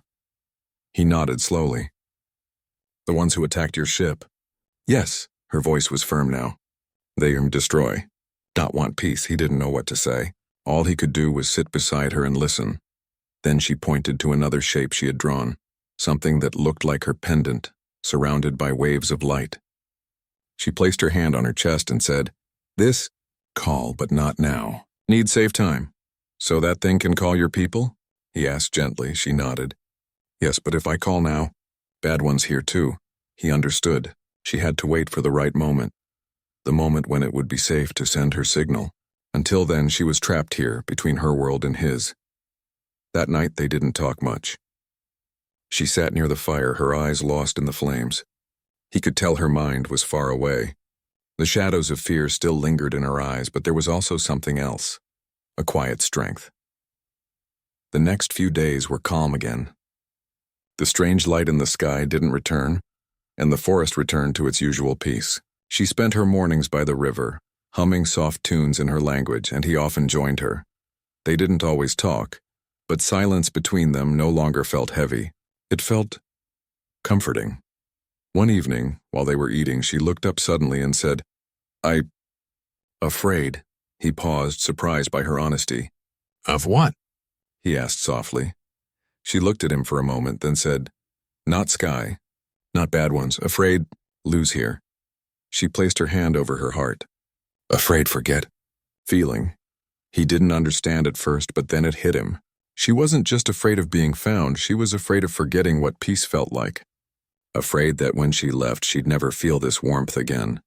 He nodded slowly. "The ones who attacked your ship?" "Yes." Her voice was firm now. "They destroy. Not want peace." He didn't know what to say. All he could do was sit beside her and listen. Then she pointed to another shape she had drawn, something that looked like her pendant, surrounded by waves of light. She placed her hand on her chest and said, "This, call, but not now. Need save time." So that thing can call your people? He asked gently. She nodded. Yes, but if I call now, bad ones here too. He understood. She had to wait for the right moment. The moment when it would be safe to send her signal. Until then, she was trapped here, between her world and his. That night, they didn't talk much. She sat near the fire, her eyes lost in the flames. He could tell her mind was far away. The shadows of fear still lingered in her eyes, but there was also something else. A quiet strength. The next few days were calm again. The strange light in the sky didn't return, and the forest returned to its usual peace. She spent her mornings by the river, humming soft tunes in her language, and he often joined her. They didn't always talk, but silence between them no longer felt heavy. It felt comforting. One evening, while they were eating, she looked up suddenly and said, Afraid. He paused, surprised by her honesty. Of what? He asked softly. She looked at him for a moment, then said, Not sky. Not bad ones. Afraid lose here. She placed her hand over her heart. Afraid forget. Feeling. He didn't understand at first, but then it hit him. She wasn't just afraid of being found, she was afraid of forgetting what peace felt like. Afraid that when she left, she'd never feel this warmth again.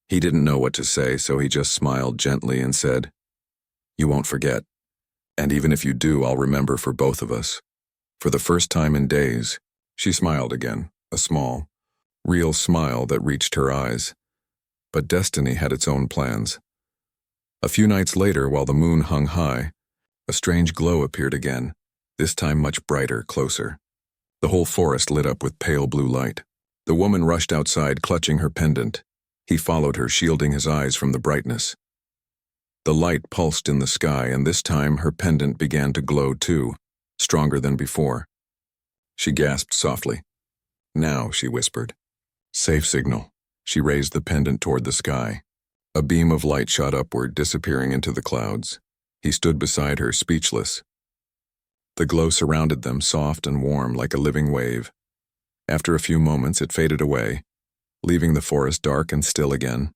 He didn't know what to say, so he just smiled gently and said, You won't forget. And even if you do, I'll remember for both of us. For the first time in days, she smiled again, a small, real smile that reached her eyes. But destiny had its own plans. A few nights later, while the moon hung high, a strange glow appeared again, this time much brighter, closer. The whole forest lit up with pale blue light. The woman rushed outside, clutching her pendant. He followed her, shielding his eyes from the brightness. The light pulsed in the sky, and this time her pendant began to glow too, stronger than before. She gasped softly. Now, she whispered. Safe signal. She raised the pendant toward the sky. A beam of light shot upward, disappearing into the clouds. He stood beside her, speechless. The glow surrounded them, soft and warm like a living wave. After a few moments, it faded away, leaving the forest dark and still again.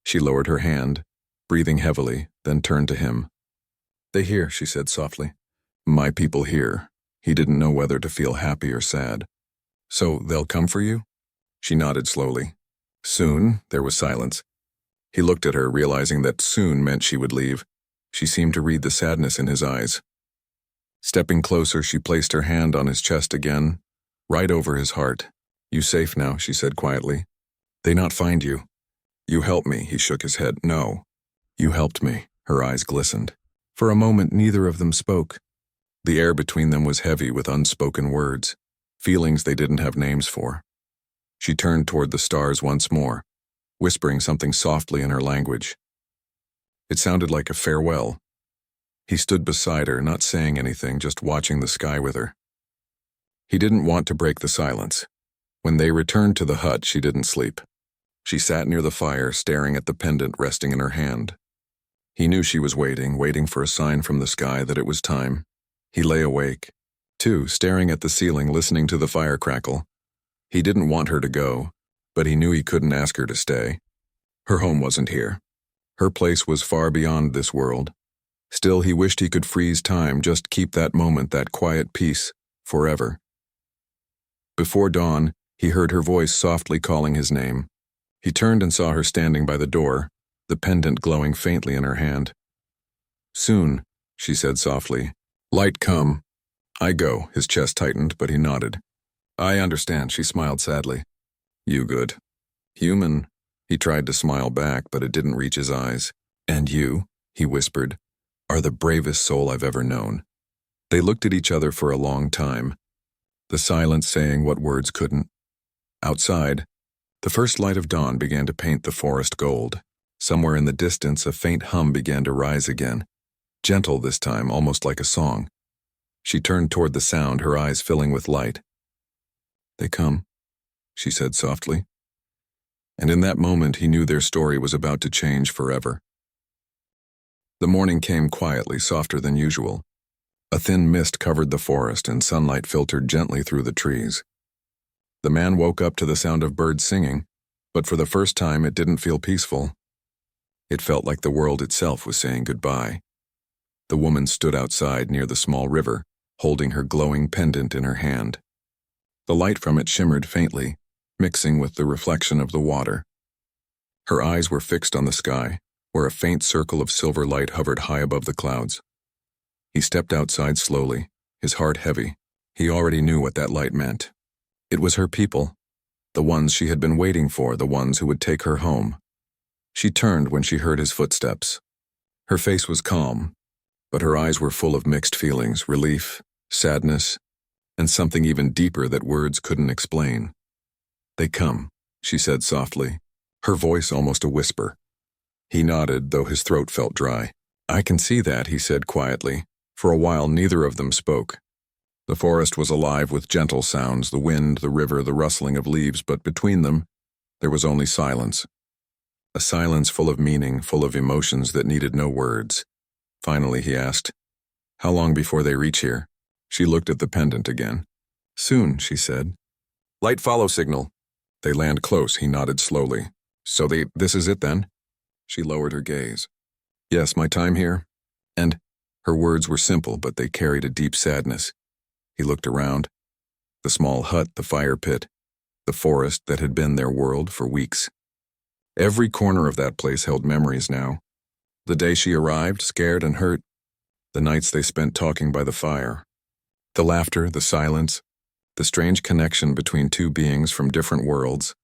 She lowered her hand, breathing heavily, then turned to him. They hear, she said softly. My people hear. He didn't know whether to feel happy or sad. So they'll come for you? She nodded slowly. Soon, there was silence. He looked at her, realizing that soon meant she would leave. She seemed to read the sadness in his eyes. Stepping closer, she placed her hand on his chest again, right over his heart. You safe now, she said quietly. They not find you. You helped me, he shook his head. No. You helped me. Her eyes glistened. For a moment, neither of them spoke. The air between them was heavy with unspoken words, feelings they didn't have names for. She turned toward the stars once more, whispering something softly in her language. It sounded like a farewell. He stood beside her, not saying anything, just watching the sky with her. He didn't want to break the silence. When they returned to the hut, she didn't sleep. She sat near the fire, staring at the pendant resting in her hand. He knew she was waiting for a sign from the sky that it was time. He lay awake, too, staring at the ceiling, listening to the fire crackle. He didn't want her to go, but he knew he couldn't ask her to stay. Her home wasn't here. Her place was far beyond this world. Still, he wished he could freeze time, just keep that moment, that quiet peace, forever. Before dawn, he heard her voice softly calling his name. He turned and saw her standing by the door, the pendant glowing faintly in her hand. Soon, she said softly. Light come. I go. His chest tightened, but he nodded. I understand, she smiled sadly. You good. Human. He tried to smile back, but it didn't reach his eyes. And you, he whispered, are the bravest soul I've ever known. They looked at each other for a long time, the silence saying what words couldn't. Outside, the first light of dawn began to paint the forest gold. Somewhere in the distance, a faint hum began to rise again, gentle this time, almost like a song. She turned toward the sound, her eyes filling with light. They come, she said softly. And in that moment, he knew their story was about to change forever. The morning came quietly, softer than usual. A thin mist covered the forest and sunlight filtered gently through the trees. The man woke up to the sound of birds singing, but for the first time it didn't feel peaceful. It felt like the world itself was saying goodbye. The woman stood outside near the small river, holding her glowing pendant in her hand. The light from it shimmered faintly, mixing with the reflection of the water. Her eyes were fixed on the sky, where a faint circle of silver light hovered high above the clouds. He stepped outside slowly, his heart heavy. He already knew what that light meant. It was her people, the ones she had been waiting for, the ones who would take her home. She turned when she heard his footsteps. Her face was calm, but her eyes were full of mixed feelings, relief, sadness, and something even deeper that words couldn't explain. "They come," she said softly, her voice almost a whisper. He nodded, though his throat felt dry. "I can see that," he said quietly. For a while neither of them spoke. The forest was alive with gentle sounds, the wind, the river, the rustling of leaves, but between them, there was only silence. A silence full of meaning, full of emotions that needed no words. Finally he asked, "How long before they reach here?" She looked at the pendant again. "Soon," she said. "Light follow signal." "They land close," he nodded slowly. "So this is it then?" She lowered her gaze. "Yes, my time here." And her words were simple, but they carried a deep sadness. He looked around. The small hut, the fire pit, the forest that had been their world for weeks. Every corner of that place held memories now. The day she arrived, scared and hurt. The nights they spent talking by the fire. The laughter, the silence, the strange connection between two beings from different worlds.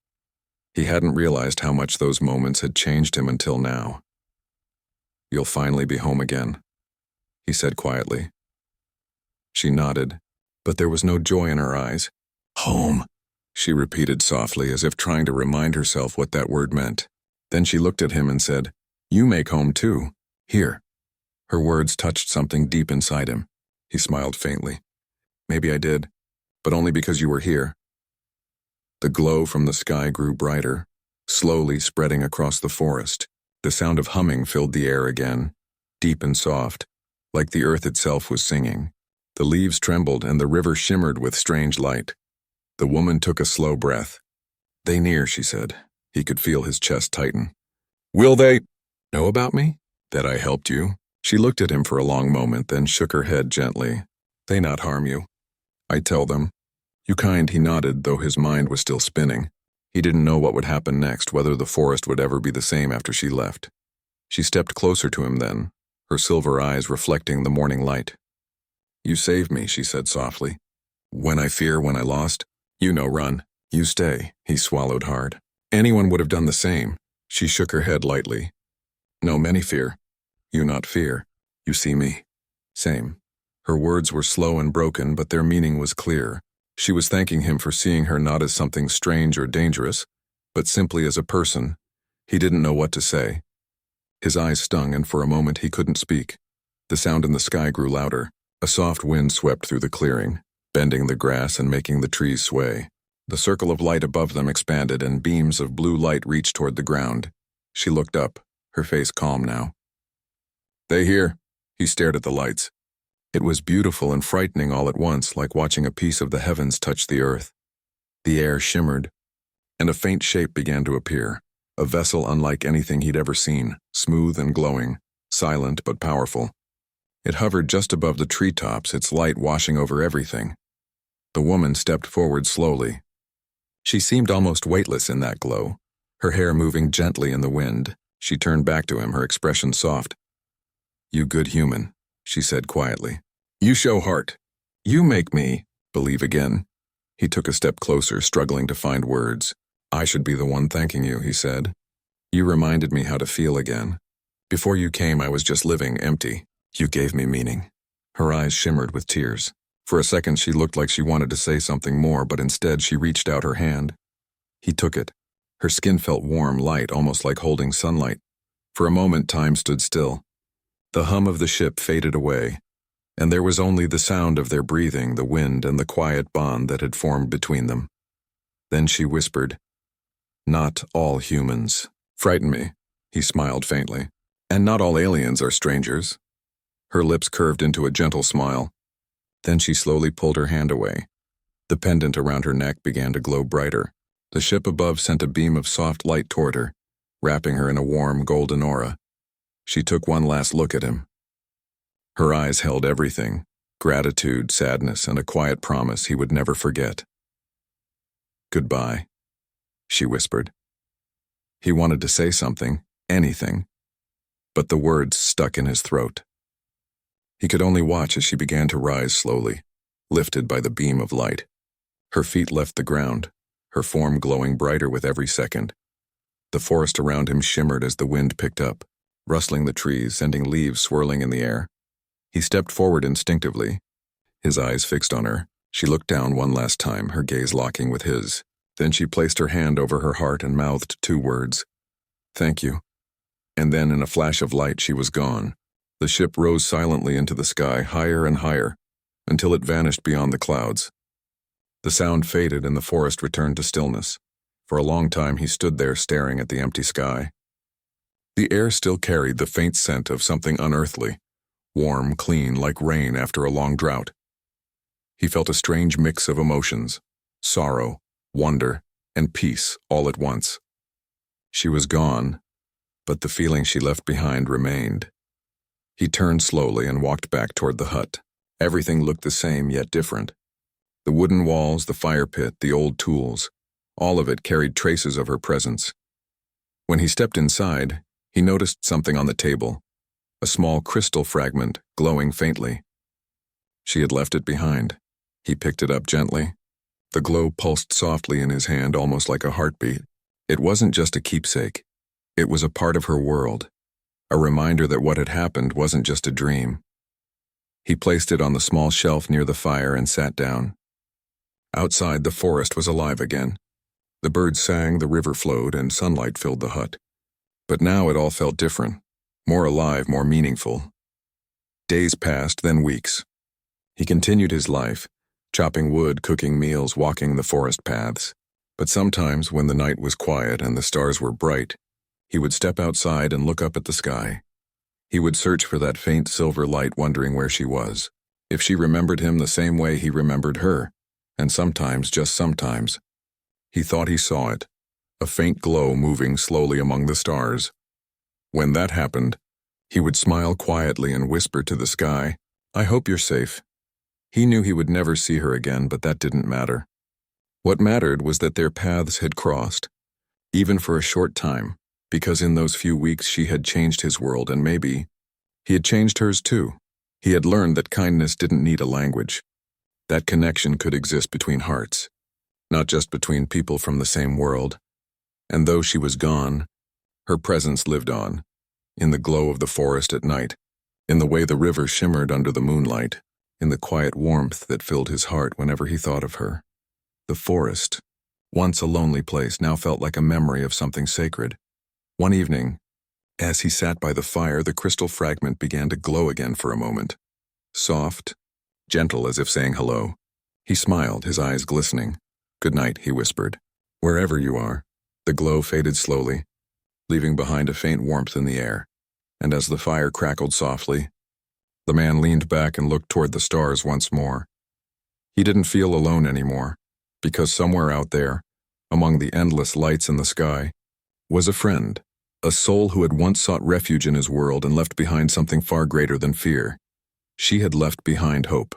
He hadn't realized how much those moments had changed him until now. "You'll finally be home again," he said quietly. She nodded, but there was no joy in her eyes. "Home," she repeated softly, as if trying to remind herself what that word meant. Then she looked at him and said, "You make home too. Here." Her words touched something deep inside him. He smiled faintly. "Maybe I did, but only because you were here." The glow from the sky grew brighter, slowly spreading across the forest. The sound of humming filled the air again, deep and soft, like the earth itself was singing. The leaves trembled and the river shimmered with strange light. The woman took a slow breath. "They near," she said. He could feel his chest tighten. "Will they know about me? That I helped you?" She looked at him for a long moment, then shook her head gently. "They not harm you. I tell them." "You kind," he nodded, though his mind was still spinning. He didn't know what would happen next, whether the forest would ever be the same after she left. She stepped closer to him then, her silver eyes reflecting the morning light. "You saved me," she said softly. "When I fear, when I lost, you no run. You stay." He swallowed hard. "Anyone would have done the same." She shook her head lightly. "No, many fear. You not fear. You see me. Same." Her words were slow and broken, but their meaning was clear. She was thanking him for seeing her not as something strange or dangerous, but simply as a person. He didn't know what to say. His eyes stung, and for a moment he couldn't speak. The sound in the sky grew louder. A soft wind swept through the clearing, bending the grass and making the trees sway. The circle of light above them expanded, and beams of blue light reached toward the ground. She looked up, her face calm now. "They here." He stared at the lights. It was beautiful and frightening all at once, like watching a piece of the heavens touch the earth. The air shimmered, and a faint shape began to appear, a vessel unlike anything he'd ever seen, smooth and glowing, silent but powerful. It hovered just above the treetops, its light washing over everything. The woman stepped forward slowly. She seemed almost weightless in that glow, her hair moving gently in the wind. She turned back to him, her expression soft. "You good human," she said quietly. "You show heart. You make me believe again." He took a step closer, struggling to find words. "I should be the one thanking you," he said. "You reminded me how to feel again. Before you came, I was just living empty. You gave me meaning." Her eyes shimmered with tears. For a second she looked like she wanted to say something more, but instead she reached out her hand. He took it. Her skin felt warm, light, almost like holding sunlight. For a moment time stood still. The hum of the ship faded away, and there was only the sound of their breathing, the wind, and the quiet bond that had formed between them. Then she whispered, "Not all humans frighten me," he smiled faintly. "And not all aliens are strangers." Her lips curved into a gentle smile. Then she slowly pulled her hand away. The pendant around her neck began to glow brighter. The ship above sent a beam of soft light toward her, wrapping her in a warm golden aura. She took one last look at him. Her eyes held everything: gratitude, sadness, and a quiet promise he would never forget. "Goodbye," she whispered. He wanted to say something, anything, but the words stuck in his throat. He could only watch as she began to rise slowly, lifted by the beam of light. Her feet left the ground, her form glowing brighter with every second. The forest around him shimmered as the wind picked up, rustling the trees, sending leaves swirling in the air. He stepped forward instinctively, his eyes fixed on her. She looked down one last time, her gaze locking with his. Then she placed her hand over her heart and mouthed 2 words. "Thank you." And then in a flash of light she was gone. The ship rose silently into the sky, higher and higher, until it vanished beyond the clouds. The sound faded and the forest returned to stillness. For a long time he stood there staring at the empty sky. The air still carried the faint scent of something unearthly, warm, clean, like rain after a long drought. He felt a strange mix of emotions: sorrow, wonder, and peace all at once. She was gone, but the feeling she left behind remained. He turned slowly and walked back toward the hut. Everything looked the same, yet different. The wooden walls, the fire pit, the old tools, all of it carried traces of her presence. When he stepped inside, he noticed something on the table, a small crystal fragment glowing faintly. She had left it behind. He picked it up gently. The glow pulsed softly in his hand, almost like a heartbeat. It wasn't just a keepsake. It was a part of her world, a reminder that what had happened wasn't just a dream. He placed it on the small shelf near the fire and sat down. Outside, the forest was alive again. The birds sang, the river flowed, and sunlight filled the hut. But now it all felt different, more alive, more meaningful. Days passed, then weeks. He continued his life, chopping wood, cooking meals, walking the forest paths. But sometimes, when the night was quiet and the stars were bright, he would step outside and look up at the sky. He would search for that faint silver light, wondering where she was, if she remembered him the same way he remembered her. And sometimes, just sometimes, he thought he saw it, a faint glow moving slowly among the stars. When that happened, he would smile quietly and whisper to the sky, "I hope you're safe." He knew he would never see her again, but that didn't matter. What mattered was that their paths had crossed, even for a short time, because in those few weeks she had changed his world, and maybe he had changed hers too. He had learned that kindness didn't need a language. That connection could exist between hearts, not just between people from the same world. And though she was gone, her presence lived on, in the glow of the forest at night, in the way the river shimmered under the moonlight, in the quiet warmth that filled his heart whenever he thought of her. The forest, once a lonely place, now felt like a memory of something sacred. One evening, as he sat by the fire, the crystal fragment began to glow again for a moment. Soft, gentle, as if saying hello. He smiled, his eyes glistening. "Good night," he whispered. "Wherever you are." The glow faded slowly, leaving behind a faint warmth in the air. And as the fire crackled softly, the man leaned back and looked toward the stars once more. He didn't feel alone anymore, because somewhere out there, among the endless lights in the sky, was a friend, a soul who had once sought refuge in his world and left behind something far greater than fear. She had left behind hope.